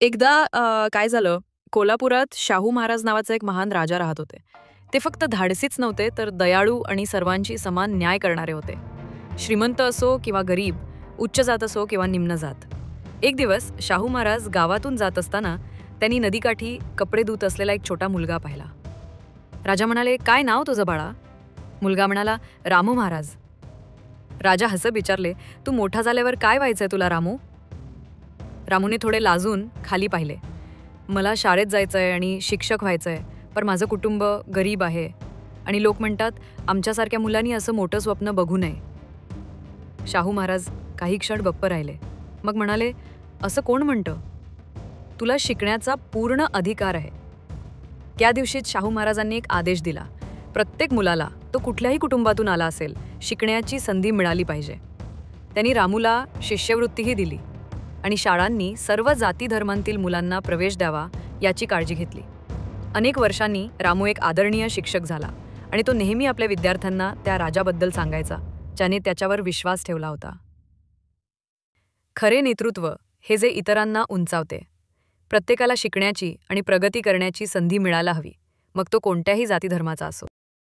एकदा काय झालं, कोल्हापुरात शाहू महाराज नावाचे एक महान राजा राहत होते. ते फक्त धाडसीच नव्हते, तर दयाळू आणि सर्वांची समान न्याय करणारे होते. श्रीमंत असो किंवा गरीब, उच्च जात असो किंवा निम्न जात. एक दिवस शाहू महाराज गावातून जात असताना त्यांनी नदीकाठी कपडे धुत असलेला एक छोटा मुलगा पाहिला. राजा म्हणाले, "काय नाव तुझं बाळा?" मुलगा म्हणाला, "रामू महाराज." राजा हसत विचारले, "तू मोठा झाल्यावर काय व्हायचंय तुला रामू?" रामूने थोडे लाजून खाली पाहिले. "मला शाळेत जायचंय आणि शिक्षक व्हायचंय, पण माझं कुटुंब गरीब आहे आणि लोक म्हणतात आमच्यासारख्या मुलांनी असं मोठं स्वप्न बघू नये." शाहू महाराज काही क्षण गप्प राहिले. मग म्हणाले, "असं कोण म्हणतं? तुला शिकण्याचा पूर्ण अधिकार आहे." त्या दिवशीच शाहू महाराजांनी एक आदेश दिला. प्रत्येक मुलाला, तो कुठल्याही कुटुंबातून आला असेल, शिकण्याची संधी मिळाली पाहिजे. त्यांनी रामूला शिष्यवृत्तीही दिली आणि शाळांनी सर्व जाती धर्मांतील मुलांना प्रवेश द्यावा याची काळजी घेतली. अनेक वर्षांनी रामू एक आदरणीय शिक्षक झाला आणि तो नेहमी आपल्या विद्यार्थ्यांना त्या राजाबद्दल सांगायचा, ज्याने त्याच्यावर विश्वास ठेवला होता. खरे नेतृत्व हे जे इतरांना उंचावते. प्रत्येकाला शिकण्याची आणि प्रगती करण्याची संधी मिळायला हवी, मग तो कोणत्याही जाती धर्माचा असो.